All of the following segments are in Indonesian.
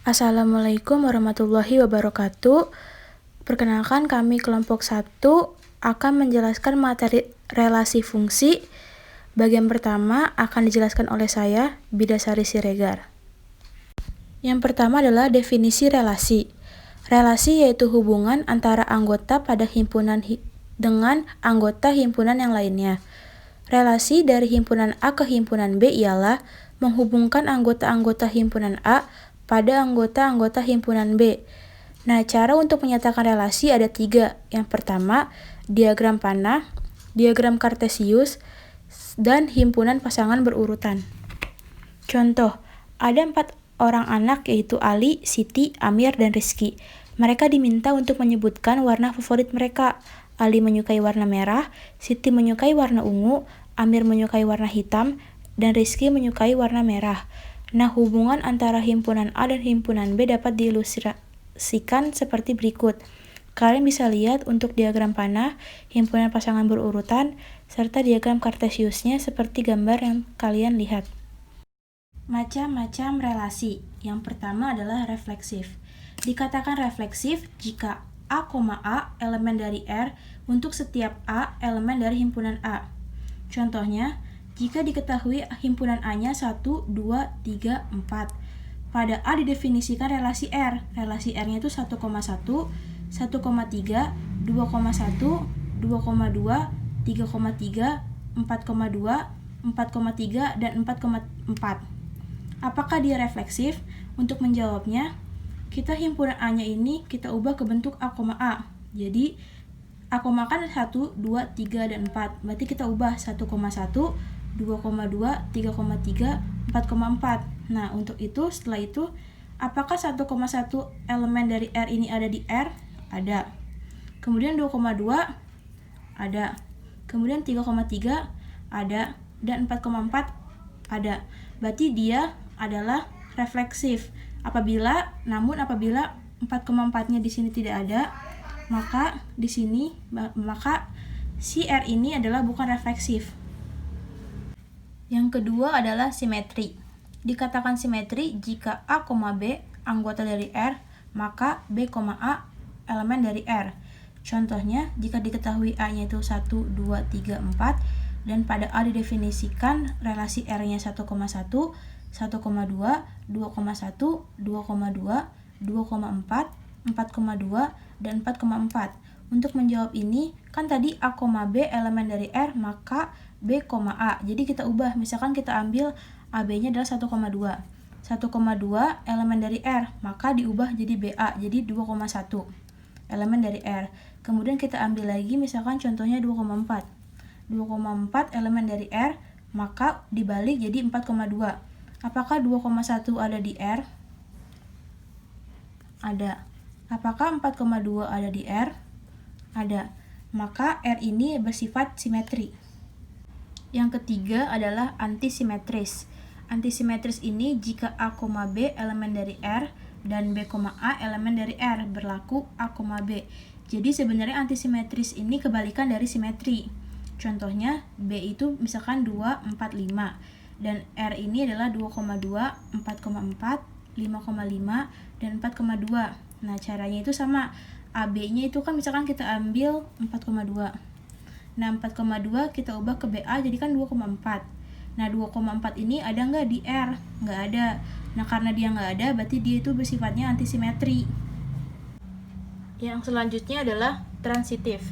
Assalamualaikum warahmatullahi wabarakatuh. Perkenalkan, kami kelompok 1 akan menjelaskan materi relasi fungsi. Bagian pertama akan dijelaskan oleh saya, Bidasari Siregar. Yang pertama adalah definisi relasi. Relasi yaitu hubungan antara anggota pada himpunan dengan anggota himpunan yang lainnya. Relasi dari himpunan A ke himpunan B ialah menghubungkan anggota-anggota himpunan A pada anggota-anggota himpunan B. Nah, cara untuk menyatakan relasi ada 3. Yang pertama, diagram panah, diagram kartesius, dan himpunan pasangan berurutan. Contoh, ada 4 orang anak yaitu Ali, Siti, Amir, dan Rizky. Mereka diminta untuk menyebutkan warna favorit mereka. Ali menyukai warna merah, Siti menyukai warna ungu, Amir menyukai warna hitam, dan Rizky menyukai warna merah. Nah, hubungan antara himpunan A dan himpunan B dapat diilustrasikan seperti berikut. Kalian bisa lihat untuk diagram panah, himpunan pasangan berurutan, serta diagram kartesiusnya seperti gambar yang kalian lihat. Macam-macam relasi. Yang pertama adalah refleksif. Dikatakan refleksif jika A, A elemen dari R untuk setiap A elemen dari himpunan A. Contohnya, jika diketahui himpunan A-nya 1, 2, 3, 4. Pada A didefinisikan relasi R. Relasi R-nya itu 1,1, 1,3, 2,1, 2,2, 3,3, 4,2, 4,3, dan 4,4. Apakah dia refleksif? Untuk menjawabnya, kita himpunan A-nya ini kita ubah ke bentuk A, A. Jadi, A, kan 1, 2, 3, dan 4. Berarti kita ubah 1,1, 2,2, 3,3, 4,4. Nah, untuk itu, setelah itu, apakah 1,1 elemen dari R ini ada di R? Ada. Kemudian 2,2 ada. Kemudian 3,3 ada. Dan 4,4 ada. Berarti dia adalah refleksif. Namun apabila 4,4-nya di sini tidak ada, maka si R ini adalah bukan refleksif. Yang kedua adalah simetri. Dikatakan simetri jika A, B anggota dari R, maka B, A elemen dari R. Contohnya, jika diketahui A-nya itu 1, 2, 3, 4, dan pada A didefinisikan relasi R-nya 1,1, 1,2, 2,1, 2,2, 2,4, 4,2, dan 4,4. Untuk menjawab ini, kan tadi A, B elemen dari R, maka B, A. Jadi kita ubah, misalkan kita ambil AB-nya adalah 1,2. 1,2 elemen dari R, maka diubah jadi BA, jadi 2,1 elemen dari R. Kemudian kita ambil lagi, misalkan contohnya 2,4. 2,4 elemen dari R, maka dibalik jadi 4,2. Apakah 2,1 ada di R? Ada. Apakah 4,2 ada di R? Ada. Maka R ini bersifat simetri. Yang ketiga adalah antisimetris. Antisimetris ini jika A, B elemen dari R dan B, A elemen dari R berlaku A, B. Jadi sebenarnya antisimetris ini kebalikan dari simetri. Contohnya B itu misalkan 2, 4, 5 dan R ini adalah 2,2, 4,4, 5,5 dan 4,2. Nah, caranya itu sama. AB-nya itu kan misalkan kita ambil 4,2. Nah, 4,2 kita ubah ke BA jadi kan 2,4. Nah, 2,4 ini ada nggak di R? Nggak ada. Nah, karena dia nggak ada, berarti dia itu bersifatnya antisimetri. Yang selanjutnya adalah transitif.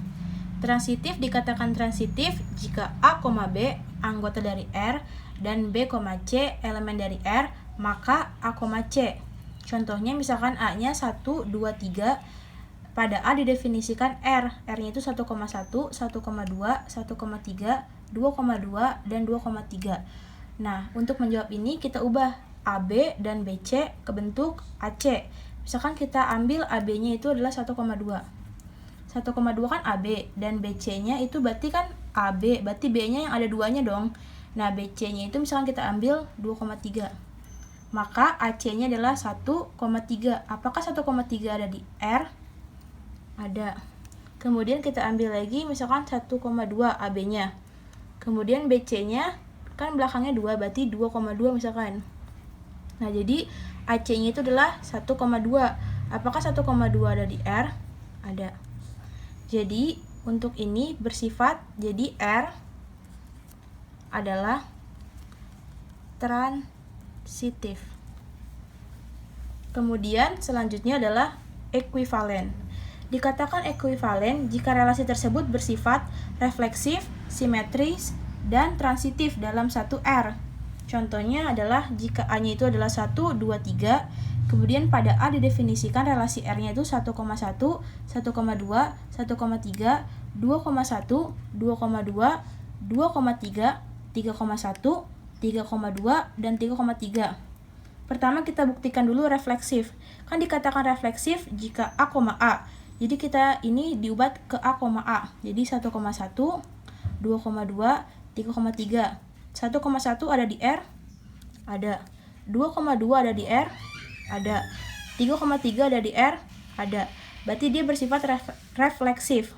Transitif dikatakan transitif jika A, B anggota dari R dan B, C elemen dari R, maka A, C. Contohnya misalkan A-nya 1, 2, 3. Pada A didefinisikan R. R-nya itu 1,1, 1,2, 1,3, 2,2, dan 2,3. Nah, untuk menjawab ini kita ubah AB dan BC ke bentuk AC. Misalkan kita ambil AB-nya itu adalah 1,2. 1,2 kan AB dan BC-nya itu berarti kan AB, berarti B-nya yang ada 2-nya dong. Nah, BC-nya itu misalkan kita ambil 2,3. Maka AC-nya adalah 1,3. Apakah 1,3 ada di R? Ada. Kemudian kita ambil lagi misalkan 1,2 AB-nya. Kemudian BC-nya kan belakangnya 2, berarti 2,2 misalkan. Nah, jadi AC-nya itu adalah 1,2. Apakah 1,2 ada di R? Ada. Jadi, untuk ini bersifat, jadi R adalah transitif. Kemudian selanjutnya adalah ekuivalen. Dikatakan ekuivalen jika relasi tersebut bersifat refleksif, simetris, dan transitif dalam satu R. Contohnya adalah jika A-nya itu adalah 1, 2, 3, kemudian pada A didefinisikan relasi R-nya itu 1,1, 1,2, 1,3, 2,1, 2,2, 2,3, 3,1, 3,2, dan 3,3. Pertama kita buktikan dulu refleksif. Kan dikatakan refleksif jika A, A. Jadi kita ini diubah ke A, A. Jadi 1,1, 2,2, 3,3. 1,1 ada di R? Ada. 2,2 ada di R? Ada. 3,3 ada di R? Ada. Berarti dia bersifat refleksif.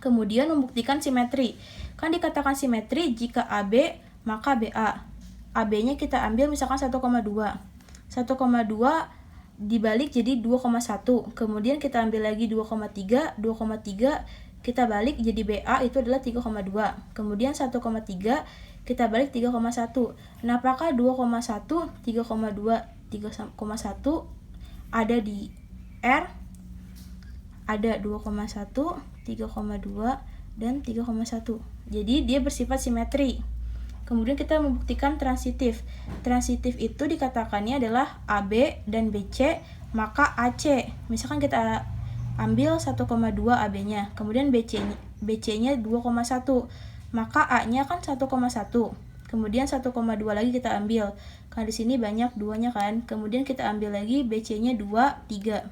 Kemudian membuktikan simetri. Kan dikatakan simetri jika AB maka BA. AB-nya kita ambil misalkan 1,2. 1,2 dibalik jadi 2,1. Kemudian kita ambil lagi 2,3. 2,3 kita balik jadi BA itu adalah 3,2. Kemudian 1,3 kita balik 3,1. Nah, apakah 2,1, 3,2, 3,1 ada di R? Ada 2,1, 3,2, dan 3,1. Jadi dia bersifat simetri. Kemudian kita membuktikan transitif. Transitif itu dikatakannya adalah AB dan BC, maka AC. Misalkan kita ambil 1,2 AB-nya, kemudian BC-nya 2,1, maka A-nya kan 1,1. Kemudian 1,2 lagi kita ambil. Karena di sini banyak 2-nya kan. Kemudian kita ambil lagi BC-nya 2, 3.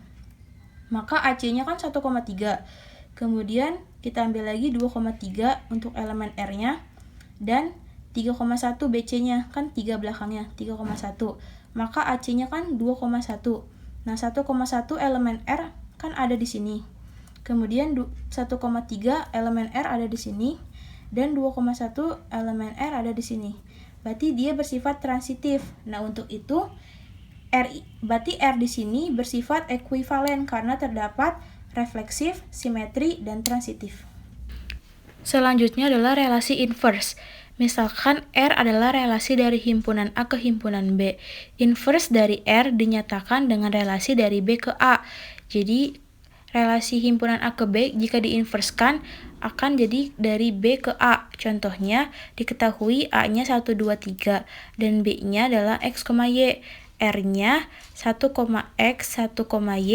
Maka AC-nya kan 1,3. Kemudian kita ambil lagi 2,3 untuk elemen R-nya dan 3,1 BC-nya, kan 3 belakangnya, 3,1. Maka AC-nya kan 2,1. Nah, 1,1 elemen R kan ada di sini. Kemudian 1,3 elemen R ada di sini dan 2,1 elemen R ada di sini. Berarti dia bersifat transitif. Nah, untuk itu berarti R di sini bersifat ekuivalen karena terdapat refleksif, simetri, dan transitif. Selanjutnya adalah relasi inverse. Misalkan R adalah relasi dari himpunan A ke himpunan B. Inverse dari R dinyatakan dengan relasi dari B ke A. Jadi, relasi himpunan A ke B jika diinverskan akan jadi dari B ke A. Contohnya, diketahui A-nya 1, 2, 3 dan B-nya adalah X, Y. R-nya 1,X, 1,Y,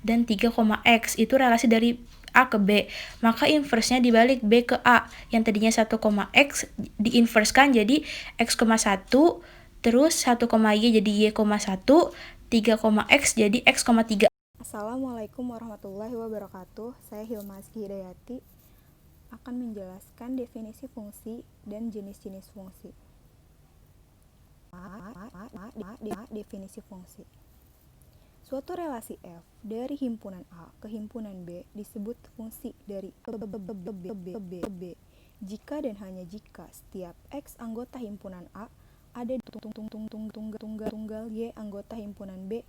dan 3,X. Itu relasi dari A ke B. Maka inversenya dibalik B ke A. Yang tadinya 1,X diinverskan jadi X,1, terus 1,Y jadi Y,1, 3,X jadi X,3. Assalamualaikum warahmatullahi wabarakatuh. Saya Hilmaski Hidayati akan menjelaskan definisi fungsi dan jenis-jenis fungsi. Definisi fungsi. Suatu relasi F dari himpunan A ke himpunan B disebut fungsi dari B jika dan hanya jika setiap X anggota himpunan A ada tunggal Y anggota himpunan B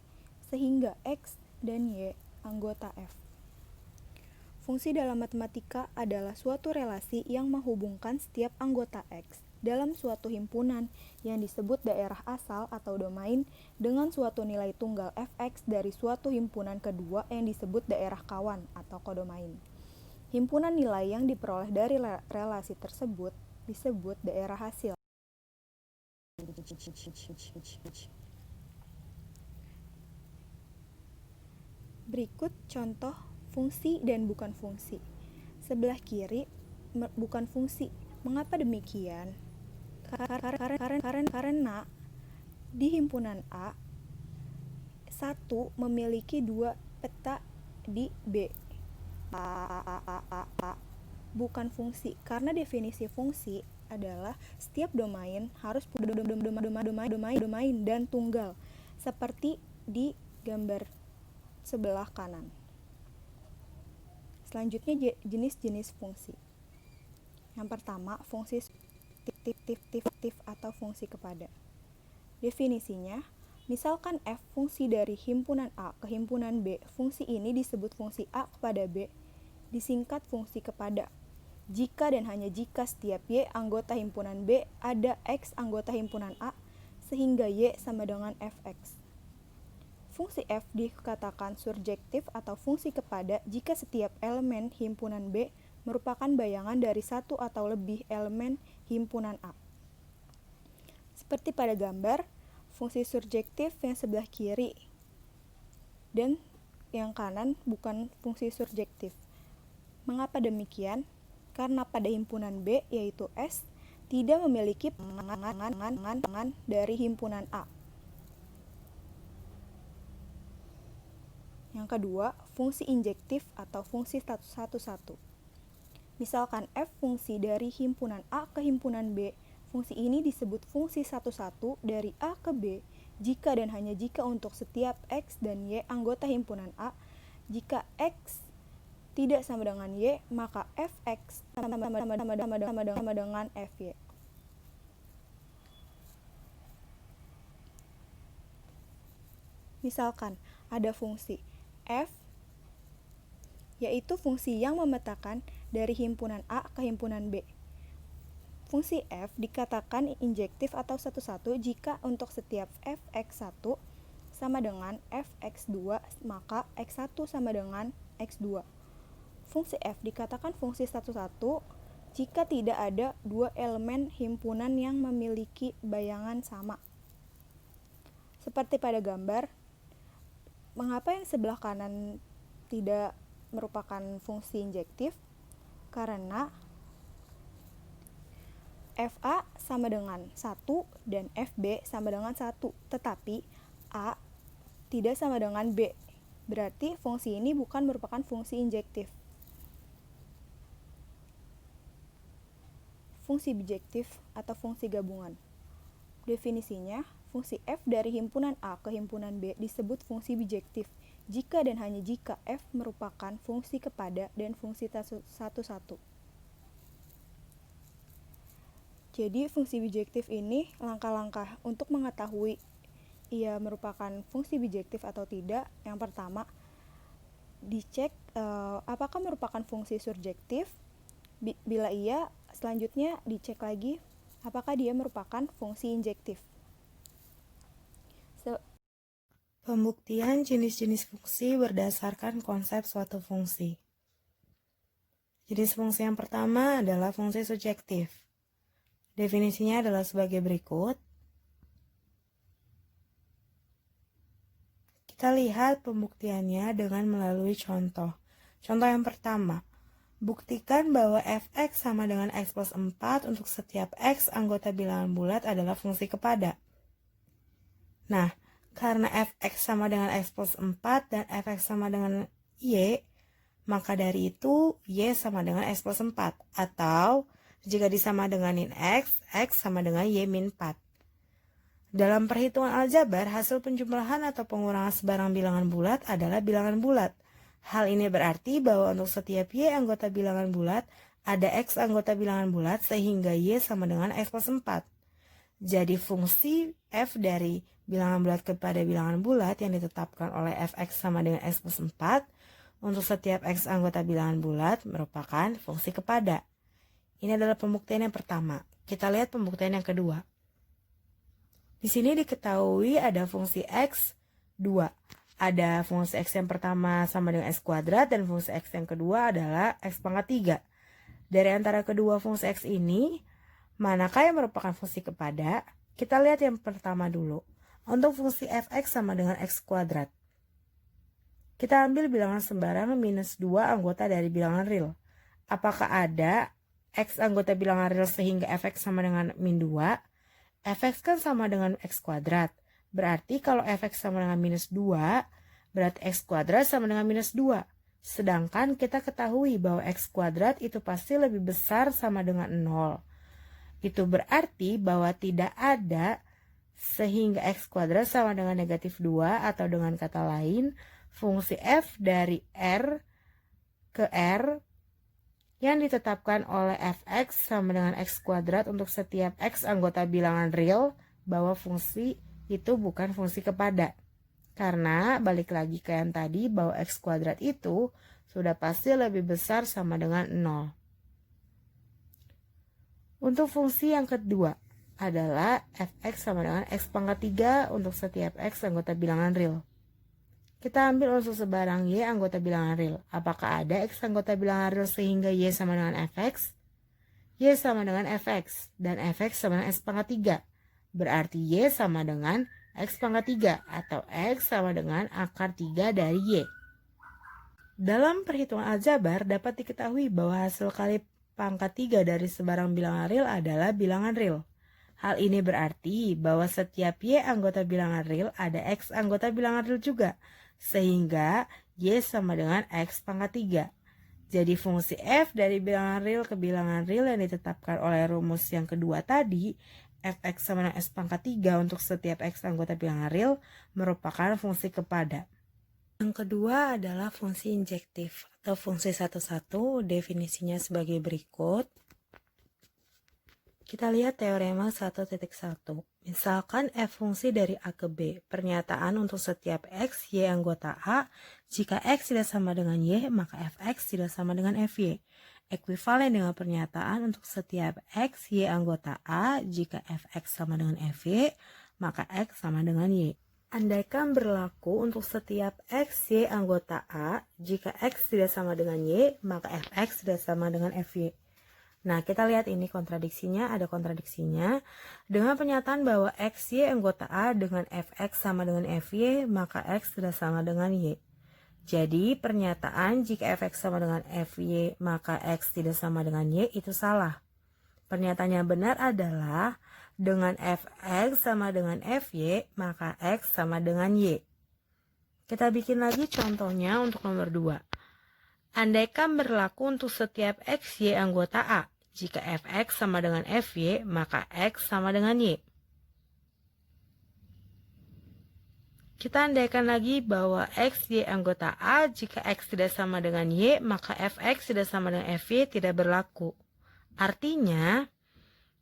sehingga X dan Y anggota F. Fungsi dalam matematika adalah suatu relasi yang menghubungkan setiap anggota X dalam suatu himpunan yang disebut daerah asal atau domain dengan suatu nilai tunggal Fx dari suatu himpunan kedua yang disebut daerah kawan atau kodomain. Himpunan nilai yang diperoleh dari relasi tersebut disebut daerah hasil. Berikut contoh fungsi dan bukan fungsi. Sebelah kiri bukan fungsi. Mengapa demikian? Karena di himpunan A 1 memiliki 2 peta di B. Bukan fungsi karena definisi fungsi adalah setiap domain harus domain dan tunggal seperti di gambar sebelah kanan. Selanjutnya jenis-jenis fungsi. Yang pertama, fungsi substitutif atau fungsi kepada. Definisinya, misalkan f fungsi dari himpunan A ke himpunan B, fungsi ini disebut fungsi A kepada B, disingkat fungsi kepada. Jika dan hanya jika setiap Y anggota himpunan B ada X anggota himpunan A, sehingga Y sama dengan fx. Fungsi f dikatakan surjektif atau fungsi kepada jika setiap elemen himpunan B merupakan bayangan dari satu atau lebih elemen himpunan A. Seperti pada gambar, fungsi surjektif yang sebelah kiri dan yang kanan bukan fungsi surjektif. Mengapa demikian? Karena pada himpunan B, yaitu S, tidak memiliki pengangan dari himpunan A. Yang kedua, fungsi injektif atau fungsi status satu-satu. Misalkan f fungsi dari himpunan A ke himpunan B, fungsi ini disebut fungsi satu-satu dari A ke B jika dan hanya jika untuk setiap X dan Y anggota himpunan A. Jika X tidak sama dengan Y, maka fx sama dengan fy. Misalkan ada fungsi f, yaitu fungsi yang memetakan dari himpunan A ke himpunan B. Fungsi f dikatakan injektif atau satu-satu jika untuk setiap fx1 sama dengan fx2, maka x1 sama dengan x2. Fungsi f dikatakan fungsi satu-satu jika tidak ada dua elemen himpunan yang memiliki bayangan sama. Seperti pada gambar, mengapa yang sebelah kanan tidak merupakan fungsi injektif? Karena FA sama dengan 1 dan FB sama dengan 1, tetapi A tidak sama dengan B. Berarti fungsi ini bukan merupakan fungsi injektif. Fungsi bijektif atau fungsi gabungan. Definisinya, fungsi f dari himpunan A ke himpunan B disebut fungsi bijektif jika dan hanya jika f merupakan fungsi kepada dan fungsi satu-satu. Jadi fungsi bijektif ini langkah-langkah untuk mengetahui ia merupakan fungsi bijektif atau tidak. Yang pertama, dicek apakah merupakan fungsi surjektif. Bila iya, selanjutnya dicek lagi apakah dia merupakan fungsi injektif. Pembuktian jenis-jenis fungsi berdasarkan konsep suatu fungsi. Jenis fungsi yang pertama adalah fungsi surjektif. Definisinya adalah sebagai berikut. Kita lihat pembuktiannya dengan melalui contoh. Contoh yang pertama, buktikan bahwa fx sama dengan x plus 4 untuk setiap x anggota bilangan bulat adalah fungsi kepada. Nah, karena fx sama dengan x plus 4 dan fx sama dengan y, maka dari itu y sama dengan x plus 4. Atau jika disama denganin x sama dengan y min 4. Dalam perhitungan aljabar, hasil penjumlahan atau pengurangan sebarang bilangan bulat adalah bilangan bulat. Hal ini berarti bahwa untuk setiap y anggota bilangan bulat, ada x anggota bilangan bulat sehingga y sama dengan x plus 4. Jadi fungsi f dari bilangan bulat kepada bilangan bulat yang ditetapkan oleh fx sama dengan x plus 4 untuk setiap x anggota bilangan bulat merupakan fungsi kepada. Ini adalah pembuktian yang pertama. Kita lihat pembuktian yang kedua. Di sini diketahui ada fungsi x 2. Ada fungsi x yang pertama sama dengan x kuadrat dan fungsi x yang kedua adalah x pangkat 3. Dari antara kedua fungsi x ini, manakah yang merupakan fungsi kepada? Kita lihat yang pertama dulu. Untuk fungsi fx sama dengan x kuadrat. Kita ambil bilangan sembarang minus 2 anggota dari bilangan real. Apakah ada x anggota bilangan real sehingga fx sama dengan min 2? Fx kan sama dengan x kuadrat. Berarti kalau fx sama dengan minus 2, berarti x kuadrat sama dengan minus 2. Sedangkan kita ketahui bahwa x kuadrat itu pasti lebih besar sama dengan 0. Itu berarti bahwa tidak ada sehingga x kuadrat sama dengan negatif 2 atau dengan kata lain, fungsi f dari r ke r yang ditetapkan oleh fx sama dengan x kuadrat untuk setiap x anggota bilangan real bahwa fungsi itu bukan fungsi kepada. Karena balik lagi ke yang tadi bahwa x kuadrat itu sudah pasti lebih besar sama dengan 0. Untuk fungsi yang kedua adalah fx sama dengan x pangkat 3 untuk setiap x anggota bilangan real. Kita ambil unsur sebarang y anggota bilangan real. Apakah ada x anggota bilangan real sehingga y sama dengan fx? Y sama dengan fx dan fx sama dengan x pangkat 3. Berarti y sama dengan x pangkat 3 atau x sama dengan akar 3 dari y. Dalam perhitungan aljabar dapat diketahui bahwa hasil kali pangkat 3 dari sebarang bilangan real adalah bilangan real. Hal ini berarti bahwa setiap y anggota bilangan real ada x anggota bilangan real juga, sehingga y sama dengan x pangkat 3. Jadi fungsi f dari bilangan real ke bilangan real yang ditetapkan oleh rumus yang kedua tadi, fx sama dengan x pangkat 3 untuk setiap x anggota bilangan real merupakan fungsi kepada. Yang kedua adalah fungsi injektif atau fungsi satu-satu, definisinya sebagai berikut. Kita lihat teorema 1.1. Misalkan f fungsi dari A ke B. Pernyataan untuk setiap x, y anggota A. Jika x tidak sama dengan y, maka fx tidak sama dengan fy. Ekuivalen dengan pernyataan untuk setiap x, y anggota A. Jika fx sama dengan fy, maka x sama dengan y. Andaikan berlaku untuk setiap x, y anggota A. Jika x tidak sama dengan y, maka fx tidak sama dengan fy. Nah, kita lihat ini kontradiksinya, ada kontradiksinya. Dengan pernyataan bahwa x, y anggota A dengan fx sama dengan fy, maka x tidak sama dengan y. Jadi, pernyataan jika fx sama dengan fy, maka x tidak sama dengan y, itu salah. Pernyataan yang benar adalah dengan fx sama dengan fy, maka x sama dengan y. Kita bikin lagi contohnya untuk nomor 2. Andaikan berlaku untuk setiap x, y anggota A. Jika fx sama dengan fy, maka x sama dengan y. Kita andaikan lagi bahwa x, y anggota A. Jika x tidak sama dengan y, maka fx tidak sama dengan fy tidak berlaku. Artinya,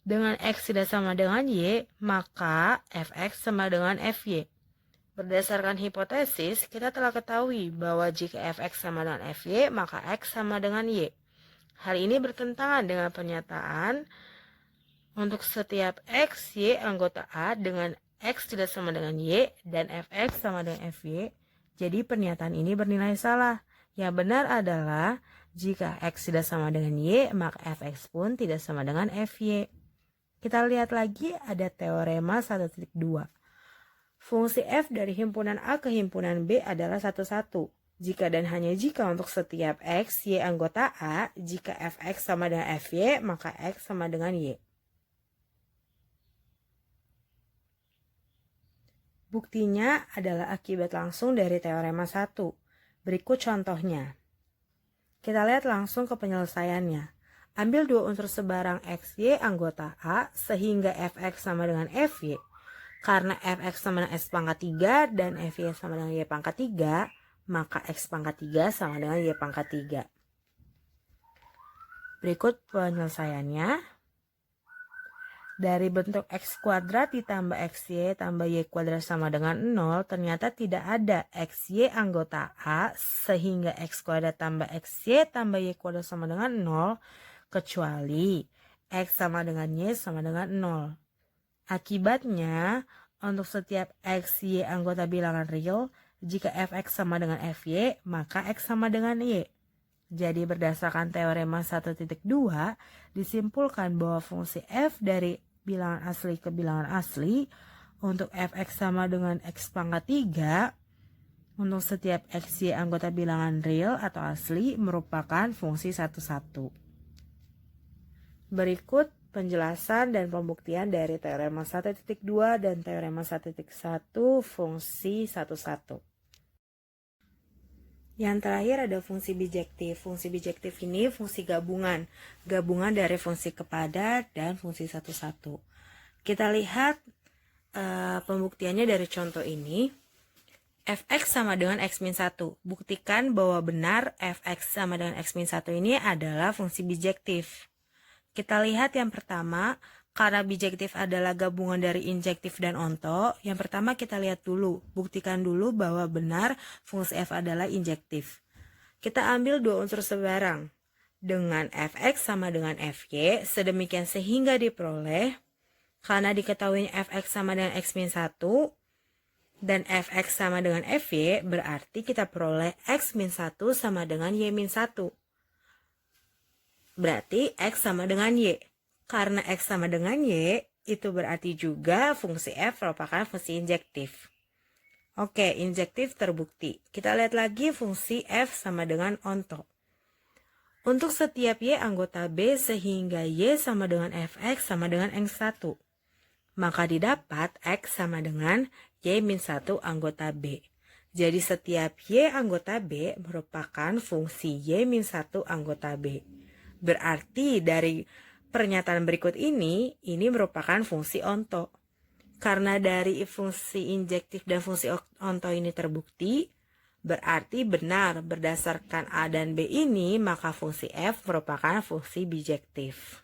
dengan x tidak sama dengan y, maka fx sama dengan fy. Berdasarkan hipotesis, kita telah ketahui bahwa jika fx sama dengan fy, maka x sama dengan y. Hal ini bertentangan dengan pernyataan untuk setiap x, y anggota A dengan x tidak sama dengan y dan fx sama dengan fy. Jadi pernyataan ini bernilai salah. Yang benar adalah jika x tidak sama dengan y, maka fx pun tidak sama dengan fy. Kita lihat lagi ada teorema 1.2. Fungsi f dari himpunan A ke himpunan B adalah satu-satu. Jika dan hanya jika untuk setiap x, y anggota A, jika fx sama dengan fy, maka x sama dengan y. Buktinya adalah akibat langsung dari teorema 1. Berikut contohnya. Kita lihat langsung ke penyelesaiannya. Ambil dua unsur sebarang x, y anggota A, sehingga fx sama dengan fy. Karena fx sama dengan x pangkat 3 dan fy sama dengan y pangkat 3, maka x pangkat 3 sama dengan y pangkat 3. Berikut penyelesaiannya. Dari bentuk x kuadrat ditambah xy tambah y kuadrat sama dengan 0, ternyata tidak ada xy anggota A sehingga x kuadrat tambah xy tambah y kuadrat sama dengan 0, kecuali x sama dengan y sama dengan 0. Akibatnya, untuk setiap x, y anggota bilangan real, jika fx sama dengan fy, maka x sama dengan y. Jadi berdasarkan teorema 1.2, disimpulkan bahwa fungsi f dari bilangan asli ke bilangan asli untuk fx sama dengan x pangkat 3, untuk setiap x, y anggota bilangan real atau asli merupakan fungsi satu-satu. Berikut penjelasan dan pembuktian dari teorema 1.2 dan teorema 1.1 fungsi satu-satu. Yang terakhir ada fungsi bijektif. Fungsi bijektif ini fungsi gabungan dari fungsi kepada dan fungsi satu-satu. Kita lihat pembuktiannya dari contoh ini. Fx sama dengan x-1. Buktikan bahwa benar fx sama dengan x-1 ini adalah fungsi bijektif. Kita lihat yang pertama, karena bijektif adalah gabungan dari injektif dan onto, yang pertama kita lihat dulu, buktikan dulu bahwa benar fungsi f adalah injektif. Kita ambil dua unsur sebarang, dengan fx sama dengan fy, sedemikian sehingga diperoleh, karena diketahui fx sama dengan x-1, dan fx sama dengan fy, berarti kita peroleh x-1 sama dengan y-1. Berarti x sama dengan y. Karena x sama dengan y, itu berarti juga fungsi f merupakan fungsi injektif. Oke, injektif terbukti. Kita lihat lagi fungsi f sama dengan onto. Untuk setiap y anggota B sehingga y sama dengan fx sama dengan x1. Maka didapat x sama dengan y-1 anggota B. Jadi setiap y anggota B merupakan fungsi y-1 anggota B. Berarti dari pernyataan berikut ini merupakan fungsi onto. Karena dari fungsi injektif dan fungsi onto ini terbukti, berarti benar berdasarkan A dan B ini, maka fungsi F merupakan fungsi bijektif.